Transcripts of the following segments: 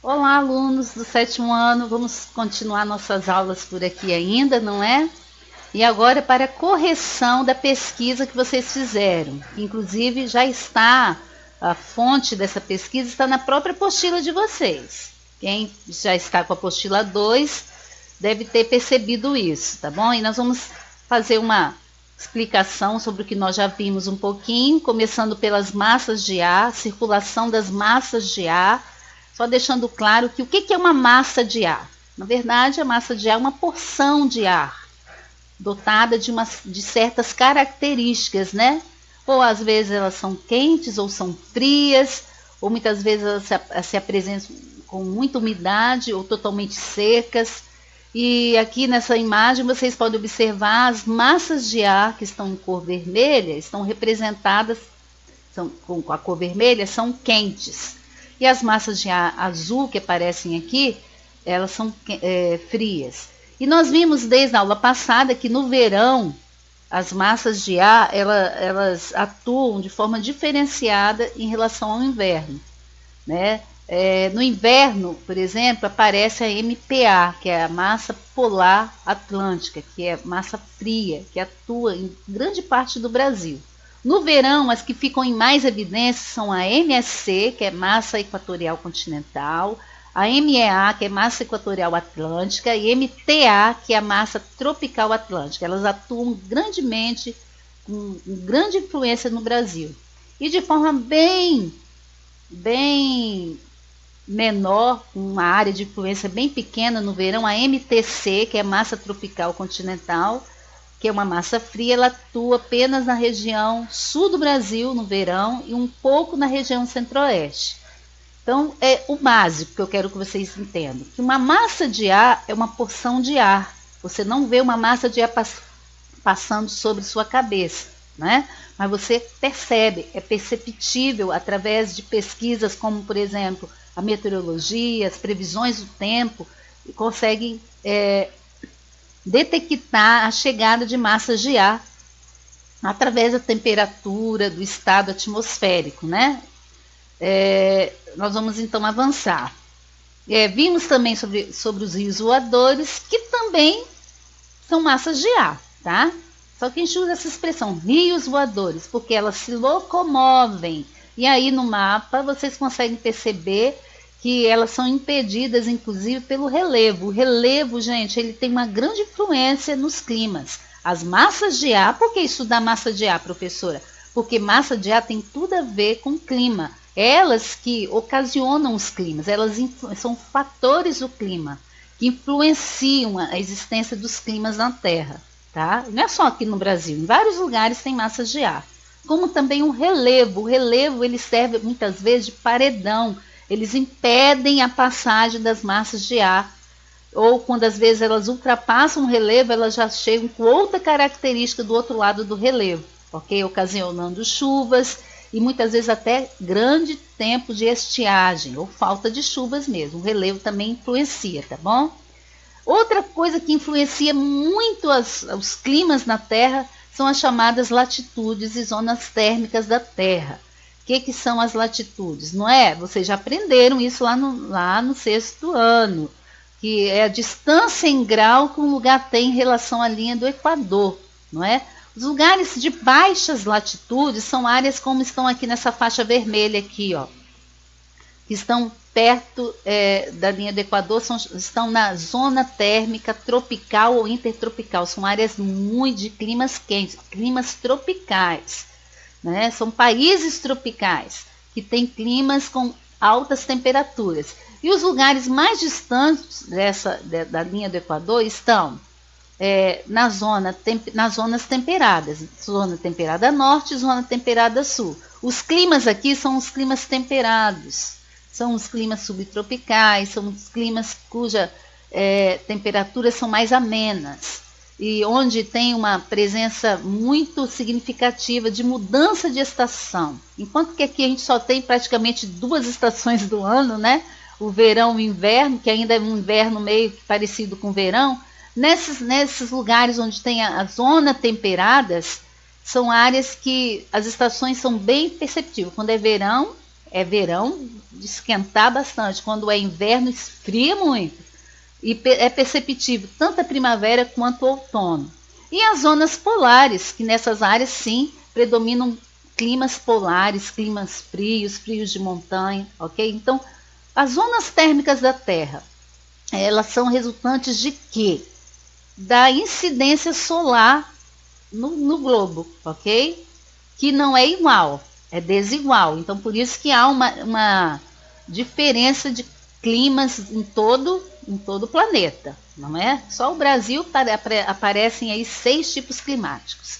Olá, alunos do sétimo ano, vamos continuar nossas aulas por aqui ainda, não é? E agora para a correção da pesquisa que vocês fizeram, que inclusive já está, a fonte dessa pesquisa está na própria apostila de vocês. Quem já está com a apostila 2 deve ter percebido isso, tá bom? E nós vamos fazer uma explicação sobre o que nós já vimos um pouquinho, começando pelas massas de ar, circulação das massas de ar, só deixando claro que o que é uma massa de ar? Na verdade, a massa de ar é uma porção de ar, dotada de certas características, né? Ou às vezes elas são quentes ou são frias, ou muitas vezes elas se apresentam com muita umidade ou totalmente secas. E aqui nessa imagem vocês podem observar as massas de ar que estão em cor vermelha, estão representadas com a cor vermelha, são quentes. E as massas de ar azul que aparecem aqui, elas são frias. E nós vimos desde a aula passada que no verão, as massas de ar, elas atuam de forma diferenciada em relação ao inverno, né? No inverno, por exemplo, aparece a MPA, que é a massa polar atlântica, que é massa fria, que atua em grande parte do Brasil. No verão, as que ficam em mais evidência são a MSC, que é massa equatorial continental, a MEA, que é massa equatorial atlântica, e MTA, que é a massa tropical atlântica. Elas atuam grandemente, com grande influência no Brasil. E de forma bem menor, uma área de influência bem pequena no verão, a MTC, que é massa tropical continental, que é uma massa fria, ela atua apenas na região sul do Brasil no verão e um pouco na região centro-oeste. Então, é o básico que eu quero que vocês entendam, que uma massa de ar é uma porção de ar. Você não vê uma massa de ar passando sobre sua cabeça, né? Mas você percebe, é perceptível através de pesquisas como, por exemplo, a meteorologia, as previsões do tempo, e conseguem detectar a chegada de massas de ar através da temperatura, do estado atmosférico, né? Nós vamos então avançar. Vimos também sobre os rios voadores, que também são massas de ar, tá? Só que a gente usa essa expressão, rios voadores, porque elas se locomovem. E aí no mapa vocês conseguem perceber que elas são impedidas, inclusive, pelo relevo. O relevo, gente, ele tem uma grande influência nos climas. As massas de ar, por que estudar massa de ar, professora? Porque massa de ar tem tudo a ver com clima. Elas que ocasionam os climas, elas são fatores do clima, que influenciam a existência dos climas na Terra. Tá? Não é só aqui no Brasil, em vários lugares tem massas de ar. Como também o relevo. O relevo ele serve muitas vezes de paredão. Eles impedem a passagem das massas de ar. Ou quando às vezes elas ultrapassam o relevo, elas já chegam com outra característica do outro lado do relevo, ok? Ocasionando chuvas e muitas vezes até grande tempo de estiagem ou falta de chuvas mesmo. O relevo também influencia, tá bom? Outra coisa que influencia muito os climas na Terra são as chamadas latitudes e zonas térmicas da Terra. O que são as latitudes? Não é? Vocês já aprenderam isso lá no sexto ano, que é a distância em grau que um lugar tem em relação à linha do Equador, não é? Os lugares de baixas latitudes são áreas como estão aqui nessa faixa vermelha aqui, ó, que estão perto da linha do Equador, estão na zona térmica tropical ou intertropical. São áreas muito de climas quentes, climas tropicais, né? São países tropicais que têm climas com altas temperaturas. E os mais distantes da linha do Equador estão nas zonas temperadas, zona temperada norte e zona temperada sul. Os climas aqui são os climas temperados, são os climas subtropicais, são os climas cuja temperaturas são mais amenas e onde tem uma presença muito significativa de mudança de estação. Enquanto que aqui a gente só tem praticamente 2 estações do ano, né? O verão e o inverno, que ainda é um inverno meio parecido com o verão. Nesses lugares onde tem a zona temperadas, são áreas que as estações são bem perceptíveis. Quando é verão, é verão, de esquentar bastante. Quando é inverno, esfria muito. E é perceptível tanto a primavera quanto o outono. E as zonas polares, que nessas áreas sim predominam climas polares, climas frios, frios de montanha, ok? Então, as zonas térmicas da Terra, elas são resultantes de quê? Da incidência solar no globo, ok? Que não é igual, é desigual. Então, por isso que há uma diferença de climas em todo o planeta, não é? Só o Brasil aparecem aí 6 tipos climáticos.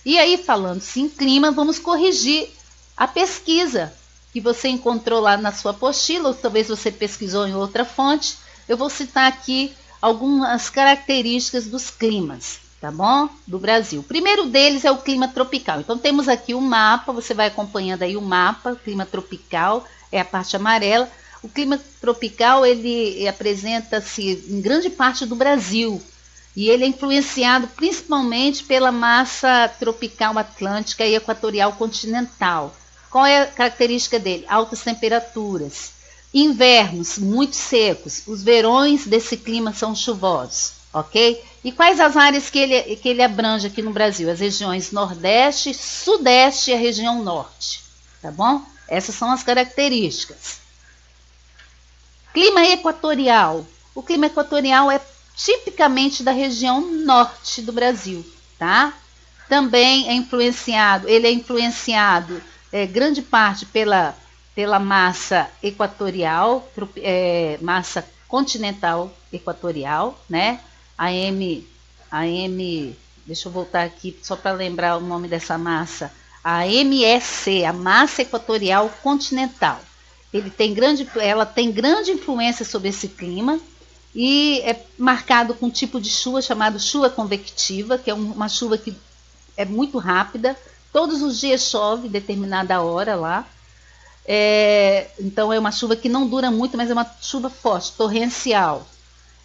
E aí, falando-se em clima, vamos corrigir a pesquisa que você encontrou lá na sua apostila, ou talvez você pesquisou em outra fonte. Eu vou citar aqui algumas características dos climas, tá bom? Do Brasil. O primeiro deles é o clima tropical. Então temos aqui o mapa, você vai acompanhando aí o mapa, clima tropical, é a parte amarela. O clima tropical, ele apresenta-se em grande parte do Brasil, e ele é influenciado principalmente pela massa tropical atlântica e equatorial continental. Qual é a característica dele? Altas temperaturas. Invernos muito secos. Os verões desse clima são chuvosos, ok? E quais as áreas que ele abrange aqui no Brasil? As regiões Nordeste, Sudeste e a região Norte, tá bom? Essas são as características. Clima equatorial. O clima equatorial é tipicamente da região norte do Brasil, tá? Também é influenciado, grande parte pela massa equatorial, massa continental equatorial, né? Deixa eu voltar aqui só para lembrar o nome dessa massa. A MEC, a massa equatorial continental. Ela tem grande influência sobre esse clima e é marcado com um tipo de chuva chamado chuva convectiva, que é uma chuva que é muito rápida. Todos os dias chove determinada hora lá. Então é uma chuva que não dura muito, mas é uma chuva forte, torrencial.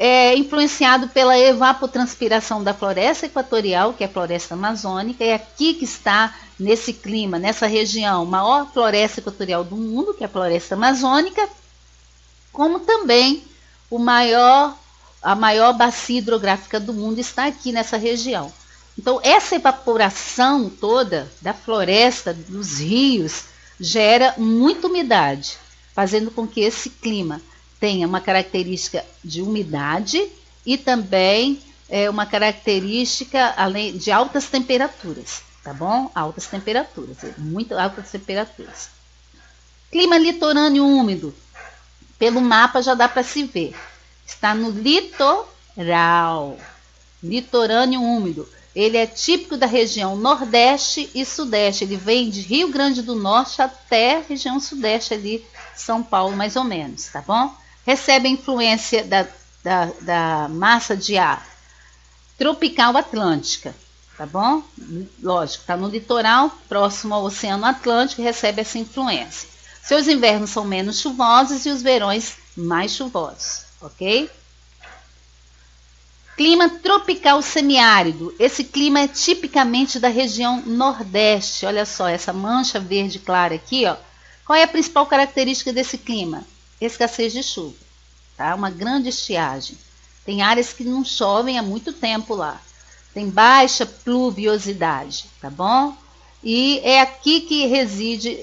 É influenciado pela evapotranspiração da floresta equatorial, que é a floresta amazônica. É aqui que está, nesse clima, nessa região, a maior floresta equatorial do mundo, que é a floresta amazônica, como também a maior bacia hidrográfica do mundo está aqui nessa região. Então, essa evaporação toda da floresta, dos rios, gera muita umidade, fazendo com que esse clima tenha uma característica de umidade e também uma característica além de altas temperaturas, tá bom? Altas temperaturas, muito altas temperaturas. Clima litorâneo úmido. Pelo mapa já dá para se ver. Está no litoral. Litorâneo úmido. Ele é típico da região Nordeste e Sudeste. Ele vem de Rio Grande do Norte até a região Sudeste ali, São Paulo mais ou menos, tá bom? Recebe a influência da massa de ar tropical atlântica, tá bom? Lógico, está no litoral, próximo ao Oceano Atlântico, recebe essa influência. Seus invernos são menos chuvosos e os verões mais chuvosos, ok? Clima tropical semiárido. Esse clima é tipicamente da região Nordeste. Olha só, essa mancha verde clara aqui, ó. Qual é a principal característica desse clima? Escassez de chuva, tá? Uma grande estiagem. Tem áreas que não chovem há muito tempo lá. Tem baixa pluviosidade, tá bom? E é aqui que reside,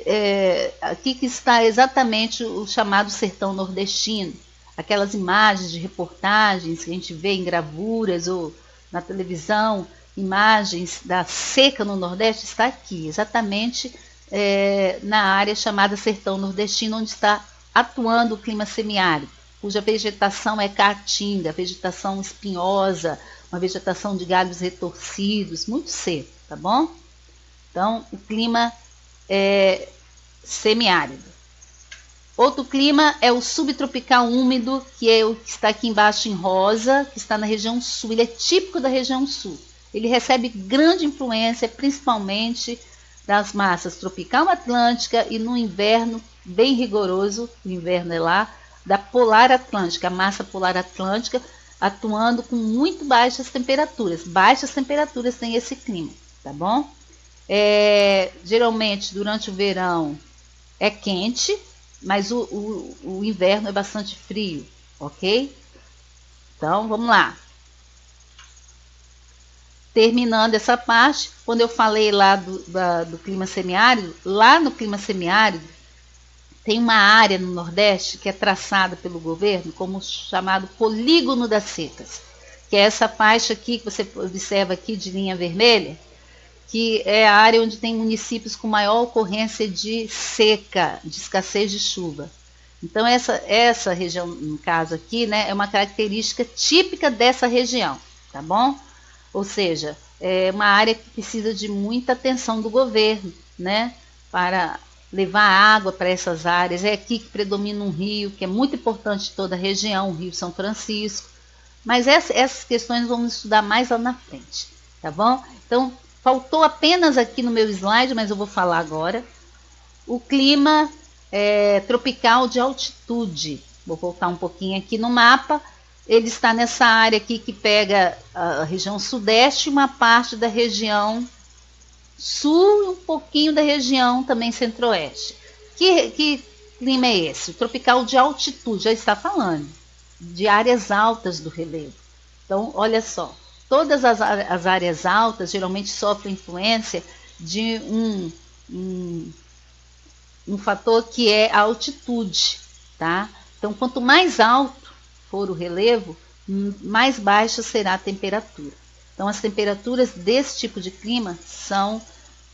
aqui que está exatamente o chamado sertão nordestino. Aquelas imagens de reportagens que a gente vê em gravuras ou na televisão, imagens da seca no Nordeste, está aqui, exatamente na área chamada sertão nordestino, onde está atuando o clima semiárido, cuja vegetação é caatinga, vegetação espinhosa, uma vegetação de galhos retorcidos, muito seco, tá bom? Então, o clima é semiárido. Outro clima é o subtropical úmido, que é o que está aqui embaixo em rosa, que está na região sul. Ele é típico da região sul. Ele recebe grande influência, principalmente das massas tropical atlântica e no inverno, bem rigoroso, o inverno é lá, da polar atlântica, a massa polar atlântica, atuando com muito baixas temperaturas. Baixas temperaturas tem esse clima, tá bom? Geralmente, durante o verão, é quente, mas o inverno é bastante frio, ok? Então, vamos lá. Terminando essa parte, quando eu falei lá do clima semiárido, lá no clima semiárido, tem uma área no Nordeste que é traçada pelo governo como chamado polígono das secas, que é essa faixa aqui que você observa aqui de linha vermelha, que é a área onde tem municípios com maior ocorrência de seca, de escassez de chuva. Então essa região, no caso aqui, né, é uma característica típica dessa região, tá bom? Ou seja, é uma área que precisa de muita atenção do governo, né, para levar água para essas áreas. É aqui que predomina um rio, que é muito importante em toda a região, o Rio São Francisco. Mas essas questões vamos estudar mais lá na frente, tá bom? Então, faltou apenas aqui no meu slide, mas eu vou falar agora, o clima tropical de altitude. Vou voltar um pouquinho aqui no mapa. Ele está nessa área aqui que pega a região sudeste, uma parte da região sul e um pouquinho da região também centro-oeste. Que clima é esse? O tropical de altitude, já está falando, de áreas altas do relevo. Então, olha só, todas as áreas altas geralmente sofrem influência de um fator que é a altitude, tá? Então, quanto mais alto for o relevo, mais baixa será a temperatura. Então, as temperaturas desse tipo de clima são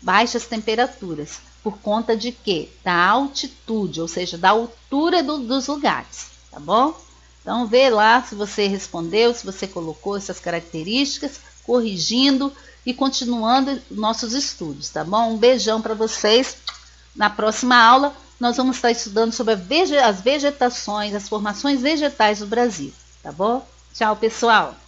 baixas temperaturas, por conta de quê? Da altitude, ou seja, da altura dos lugares, tá bom? Então, vê lá se você respondeu, se você colocou essas características, corrigindo e continuando nossos estudos, tá bom? Um beijão para vocês. Na próxima aula, nós vamos estar estudando sobre as vegetações, as formações vegetais do Brasil, tá bom? Tchau, pessoal!